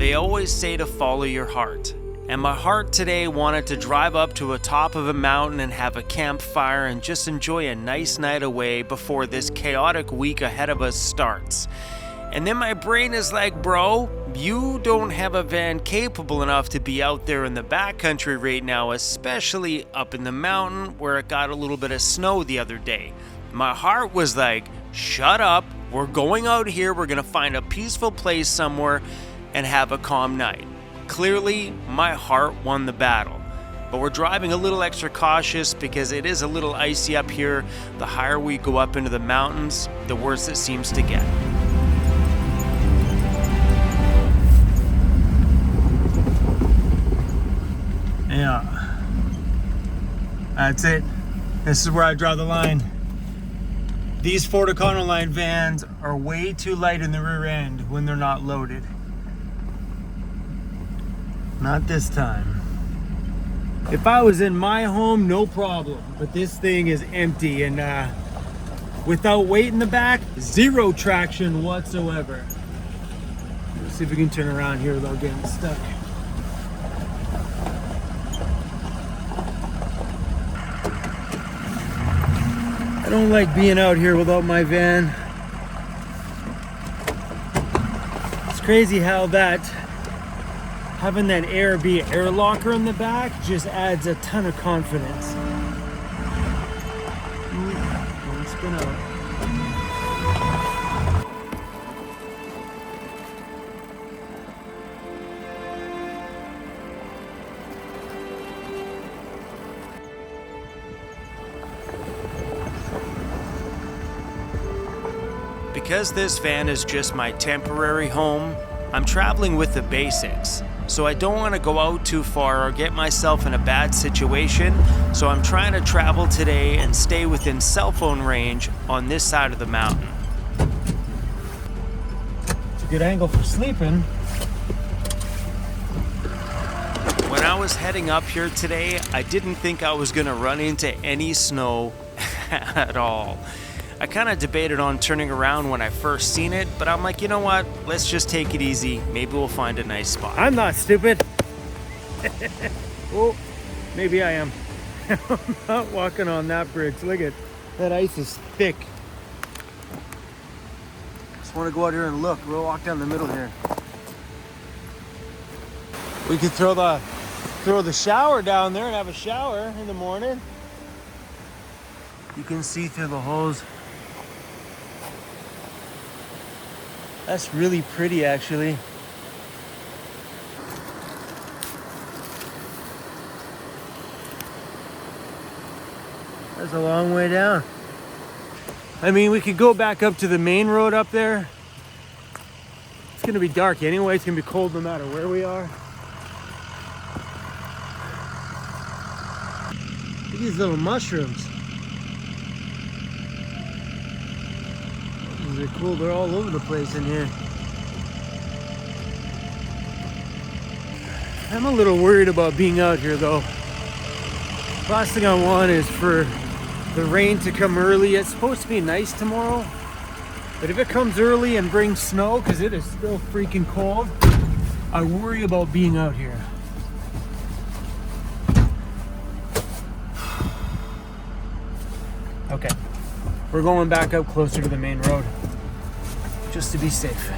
They always say to follow your heart. And my heart today wanted to drive up to a top of a mountain and have a campfire and just enjoy a nice night away before this chaotic week ahead of us starts. And then my brain is like, bro, you don't have a van capable enough to be out there in the backcountry right now, especially up in the mountain where it got a little bit of snow the other day. My heart was like, shut up, we're going out here, we're gonna find a peaceful place somewhere and have a calm night. Clearly, my heart won the battle. But we're driving a little extra cautious because it is a little icy up here. The higher we go up into the mountains, the worse it seems to get. Yeah, that's it. This is where I draw the line. These Ford Econoline vans are way too light in the rear end when they're not loaded. Not this time. If I was in my home, no problem. But this thing is empty and without weight in the back, zero traction whatsoever. Let's see if we can turn around here without getting stuck. I don't like being out here without my van. It's crazy how having that air locker in the back just adds a ton of confidence. Don't spin out. Because this van is just my temporary home, I'm traveling with the basics. So I don't want to go out too far or get myself in a bad situation. So I'm trying to travel today and stay within cell phone range on this side of the mountain. It's a good angle for sleeping. When I was heading up here today, I didn't think I was going to run into any snow at all. I kind of debated on turning around when I first seen it, but I'm like, you know what? Let's just take it easy. Maybe we'll find a nice spot. I'm not stupid. Oh, maybe I am. I'm not walking on that bridge. Look at that, ice is thick. Just want to go out here and look. We'll walk down the middle here. We could throw the shower down there and have a shower in the morning. You can see through the hose. That's really pretty, actually. That's a long way down. I mean, we could go back up to the main road up there. It's gonna be dark anyway. It's gonna be cold no matter where we are. Look at these little mushrooms. They're cool, they're all over the place in here. I'm a little worried about being out here though. Last thing I want is for the rain to come early. It's supposed to be nice tomorrow, but if it comes early and brings snow, because it is still freaking cold, I worry about being out here. Okay, we're going back up closer to the main road, just to be safe.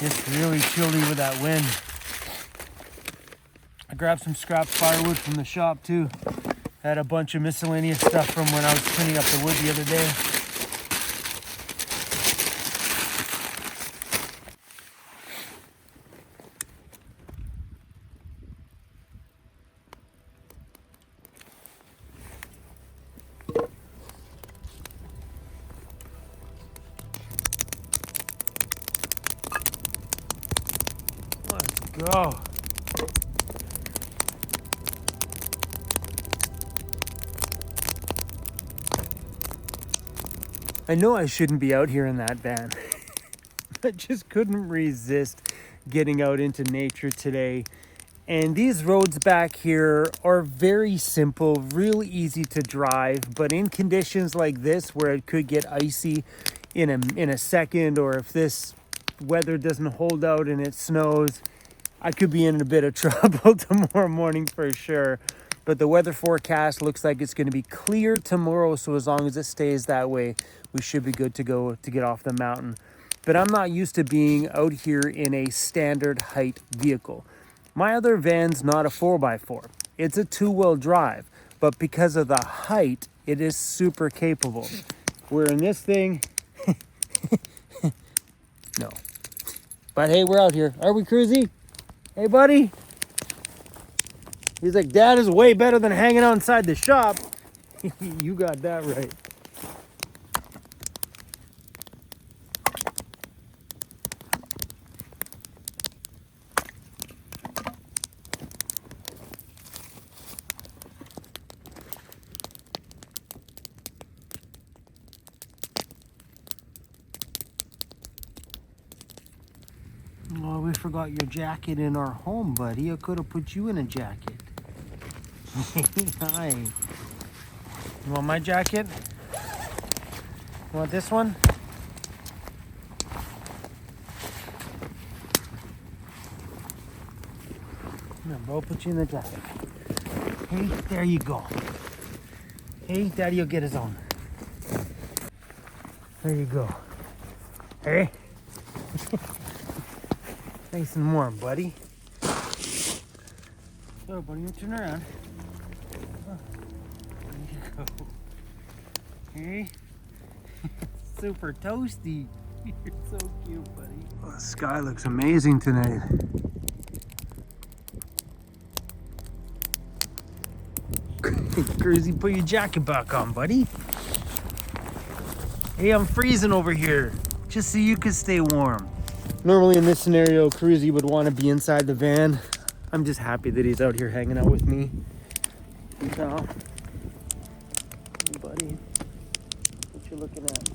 It's really chilly with that wind. I grabbed some scrap firewood from the shop too. I had a bunch of miscellaneous stuff from when I was cleaning up the wood the other day. Let's go. I know I shouldn't be out here in that van. I just couldn't resist getting out into nature today. And these roads back here are very simple, real easy to drive, but in conditions like this where it could get icy in a second, or if this weather doesn't hold out and it snows, I could be in a bit of trouble tomorrow morning for sure. But the weather forecast looks like it's going to be clear tomorrow, so as long as it stays that way, we should be good to go to get off the mountain. But I'm not used to being out here in a standard height vehicle. My other van's not a 4x4. It's a 2-wheel drive, but because of the height, it is super capable. Where in this thing, no. But hey, we're out here. Are we, Cruzy? Hey, buddy. He's like, Dad is way better than hanging out inside the shop. You got that right. Oh, we forgot your jacket in our home, buddy. I could have put you in a jacket. Hi. You want my jacket? You want this one? Come on, bro. I'll put you in the jacket. Hey, there you go. Hey, Daddy will get his own. There you go. Hey. Nice and warm, buddy. So, buddy, you turn around. Oh, there you go. Hey. Super toasty. You're so cute, buddy. Oh, the sky looks amazing tonight. Cruzy, put your jacket back on, buddy. Hey, I'm freezing over here. Just so you can stay warm. Normally in this scenario, Cruzy would want to be inside the van. I'm just happy that he's out here hanging out with me. Hey, pal. Hey, buddy. What you looking at?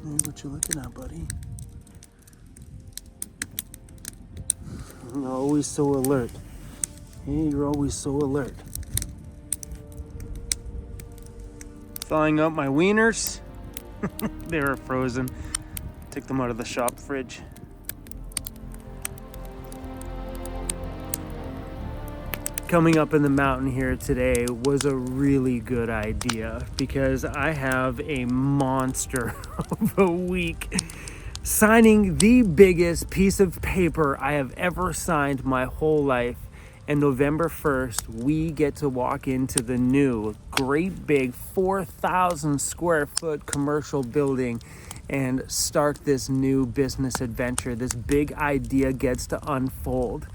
Hey, what you looking at, buddy? You're always so alert. Hey, you're always so alert. Thawing up my wieners. They were frozen. Took them out of the shop fridge. Coming up in the mountain here today was a really good idea because I have a monster of a week. Signing the biggest piece of paper I have ever signed my whole life. And November 1st, we get to walk into the new great big 4,000 square foot commercial building and start this new business adventure. This big idea gets to unfold.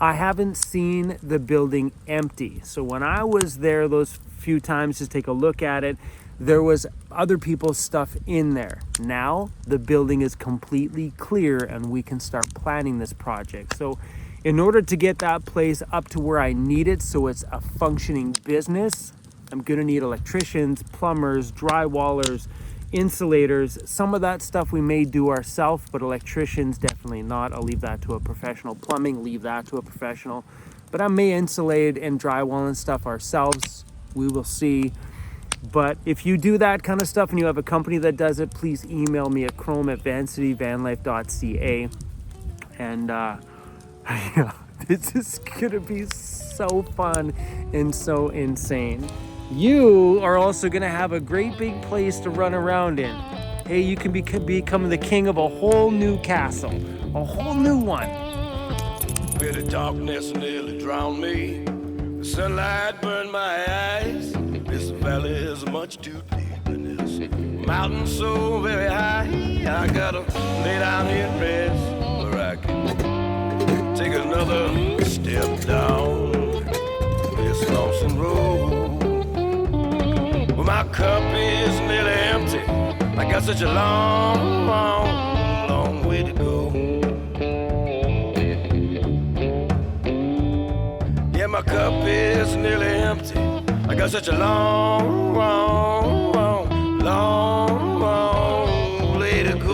I haven't seen the building empty. So when I was there those few times to take a look at it, there was other people's stuff in there. Now the building is completely clear and we can start planning this project. So in order to get that place up to where I need it so it's a functioning business, I'm gonna need electricians, plumbers, drywallers, insulators. Some of that stuff we may do ourselves, but electricians definitely not. I'll leave that to a professional. Plumbing, leave that to a professional. But I may insulate and drywall and stuff ourselves. We will see. But if you do that kind of stuff and you have a company that does it, please email me at chrome@vancityvanlife.ca. And yeah, this is gonna be so fun and so insane. You are also gonna have a great big place to run around in. Hey, you can become the king of a whole new castle, a whole new one. bit of darkness nearly drowned me. The sunlight burned my eyes. This valley is much too deep, and this mountain so very high. I gotta lay down here and rest, where I can take another step down this lonesome road. Well, my cup is nearly empty. I got such a long, long, long way to go. Yeah, my cup is nearly empty. I got such a long, long, long, long, long way to go.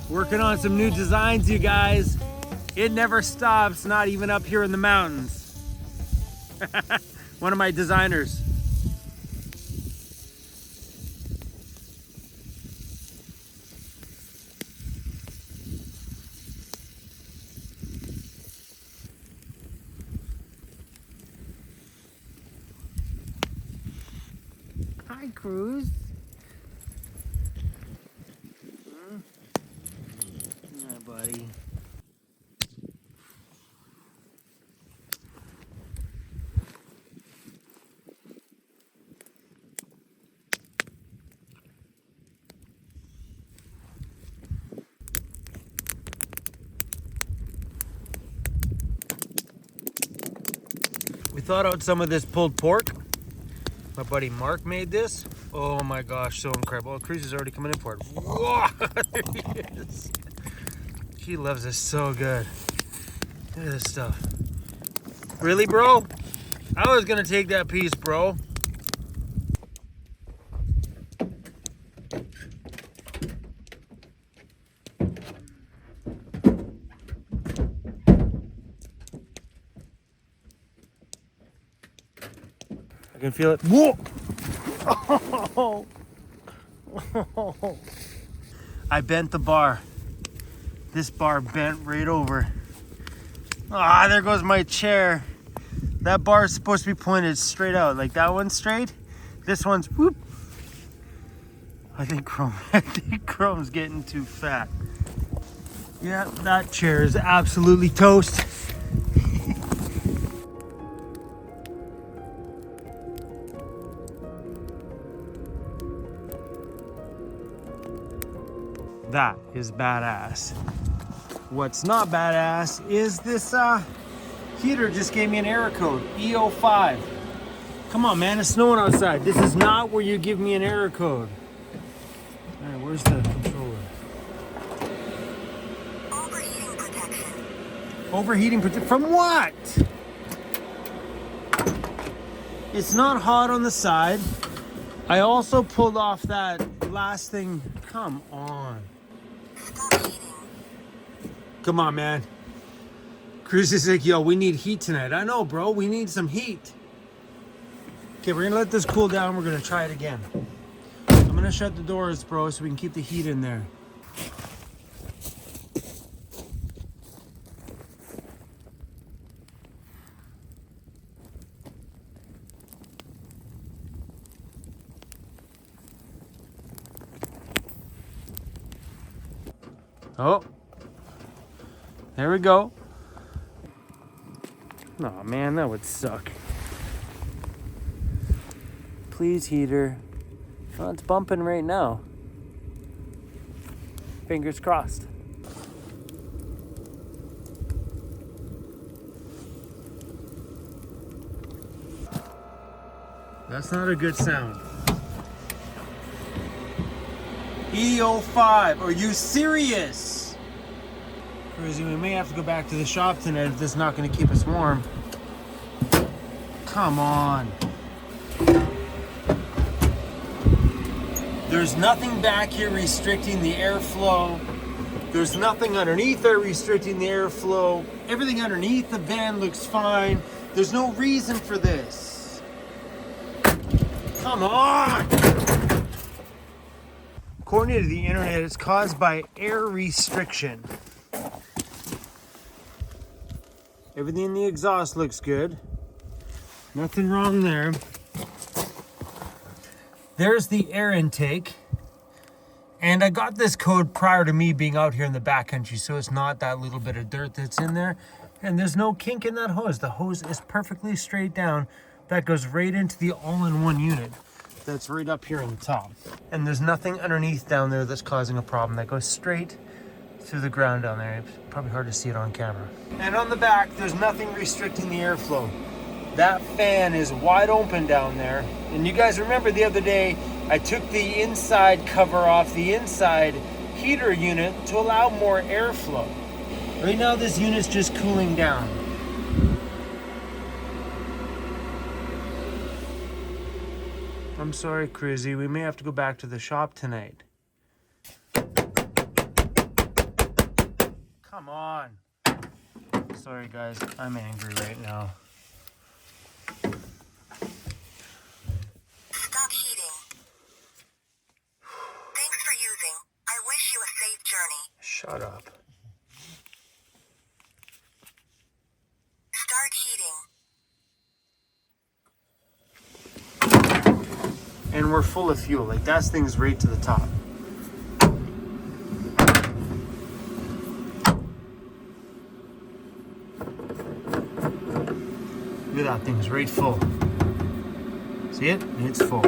Working on some new designs, you guys. It never stops, not even up here in the mountains. One of my designers. Hi, Cruz. Hi, buddy. We thought out some of this pulled pork. My buddy Mark made this. Oh my gosh, so incredible. Oh, Cruz is already coming in for it. Whoa, there he is. She loves this so good. Look at this stuff. Really, bro? I was gonna take that piece, bro. I can feel it. Whoa! Oh. Oh. I bent the bar. This bar bent right over. Ah, there goes my chair. That bar is supposed to be pointed straight out. Like that one's straight. This one's whoop. I think Chrome's getting too fat. Yeah, that chair is absolutely toast. That is badass. What's not badass is this heater just gave me an error code, EO5. Come on, man, it's snowing outside. This is not where you give me an error code. All right, where's the controller? Overheating protection. Overheating protection from what? It's not hot on the side. I also pulled off that last thing. Come on. Come on, man. Cruz is like, yo, we need heat tonight. I know, bro. We need some heat. Okay, we're gonna let this cool down. We're gonna try it again. I'm gonna shut the doors, bro, so we can keep the heat in there. Oh, there we go. Oh man, that would suck. Please, heater. Oh, it's bumping right now. Fingers crossed. That's not a good sound. EO5, are you serious? Cruzy, we may have to go back to the shop tonight if this is not going to keep us warm. Come on. There's nothing back here restricting the airflow. There's nothing underneath there restricting the airflow. Everything underneath the van looks fine. There's no reason for this. Come on! According to the internet, it's caused by air restriction. Everything in the exhaust looks good. Nothing wrong there. There's the air intake. And I got this code prior to me being out here in the backcountry, so it's not that little bit of dirt that's in there. And there's no kink in that hose. The hose is perfectly straight down. That goes right into the all-in-one unit. That's right up here on the top. And there's nothing underneath down there that's causing a problem. That goes straight through the ground down there. It's probably hard to see it on camera. And on the back, there's nothing restricting the airflow. That fan is wide open down there. And you guys remember the other day, I took the inside cover off the inside heater unit to allow more airflow. Right now this unit's just cooling down. I'm sorry, Cruzy, we may have to go back to the shop tonight. Come on. Sorry guys, I'm angry right now. Stop heating. Thanks for using. I wish you a safe journey. Shut up. Start heating. And we're full of fuel. Like, that thing's right to the top. Look at that thing's right full. See it? It's full.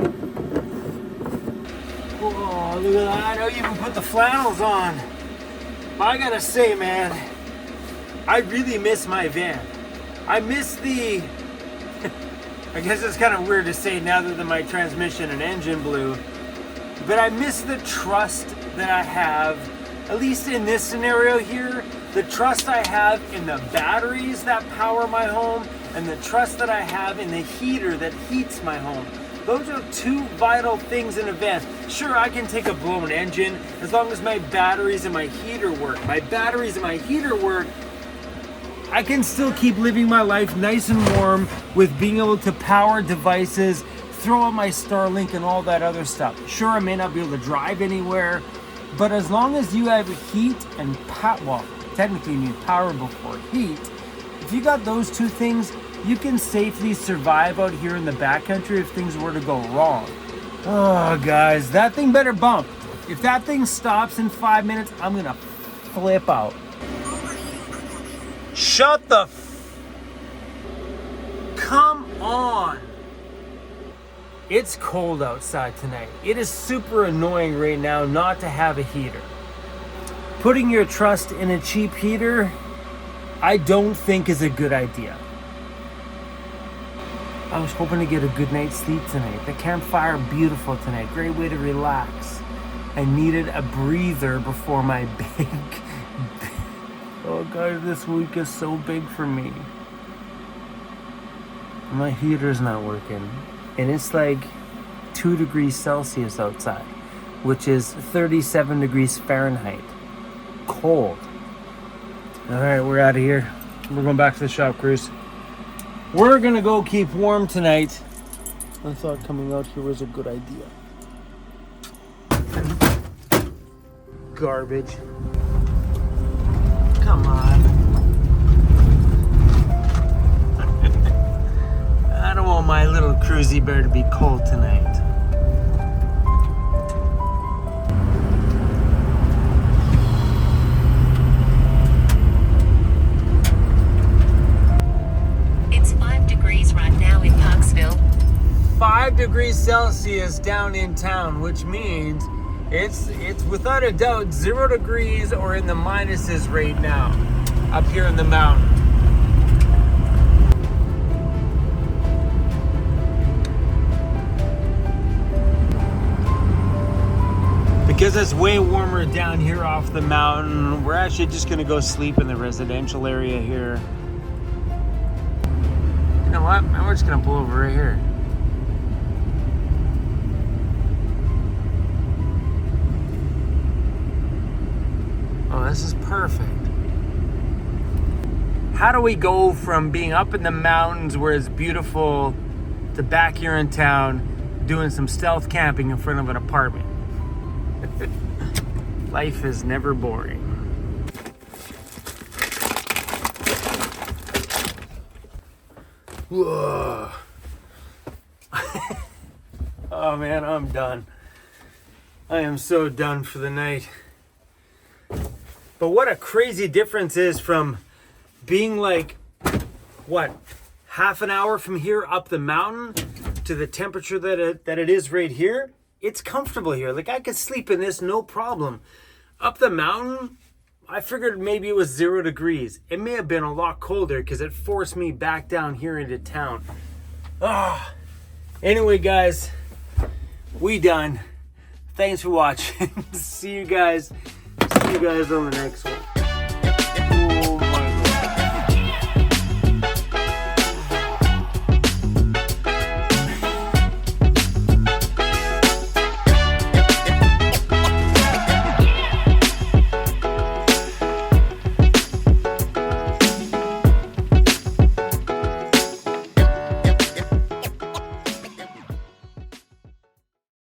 Oh, look at that. I even put the flannels on. I gotta say, man, I really miss my van. I miss the... I guess it's kind of weird to say now that my transmission and engine blew, but I miss the trust that I have, at least in this scenario here, the trust I have in the batteries that power my home and the trust that I have in the heater that heats my home. Those are two vital things in a van. Sure, I can take a blown engine as long as my batteries and my heater work. My batteries and my heater work, I can still keep living my life nice and warm with being able to power devices, throw on my Starlink and all that other stuff. Sure, I may not be able to drive anywhere, but as long as you have heat and well, technically you need power before heat. If you got those two things, you can safely survive out here in the backcountry if things were to go wrong. Oh, guys, that thing better bump. If that thing stops in 5 minutes, I'm gonna flip out. Shut the Come on. It's cold outside tonight. It is super annoying right now not to have a heater. Putting your trust in a cheap heater, I don't think is a good idea. I was hoping to get a good night's sleep tonight. The campfire, beautiful tonight. Great way to relax. I needed a breather before my big... Oh God, this week is so big for me. My heater's not working. And it's like 2 degrees Celsius outside, which is 37 degrees Fahrenheit. Cold. All right, we're out of here. We're going back to the shop, Cruz. We're gonna go keep warm tonight. I thought coming out here was a good idea. Garbage. Come on. I don't want my little cruisy bear to be cold tonight. It's 5 degrees right now in Parksville. 5 degrees Celsius down in town, which means it's without a doubt 0 degrees or in the minuses right now up here in the mountain. Because because it's way warmer down here off the mountain, we're actually just gonna go sleep in the residential area here. You know what? We're just gonna pull over right here. Oh, this is perfect. How do we go from being up in the mountains where it's beautiful to back here in town doing some stealth camping in front of an apartment? Life is never boring. Whoa. Oh man, I'm done. I am so done for the night. But what a crazy difference is from being like, what, half an hour from here up the mountain to the temperature that it is right here. It's comfortable here. Like I could sleep in this no problem. Up the mountain, I figured maybe it was 0 degrees. It may have been a lot colder because it forced me back down here into town. Ah. Anyway, guys, we done. Thanks for watching. See you guys on the next one.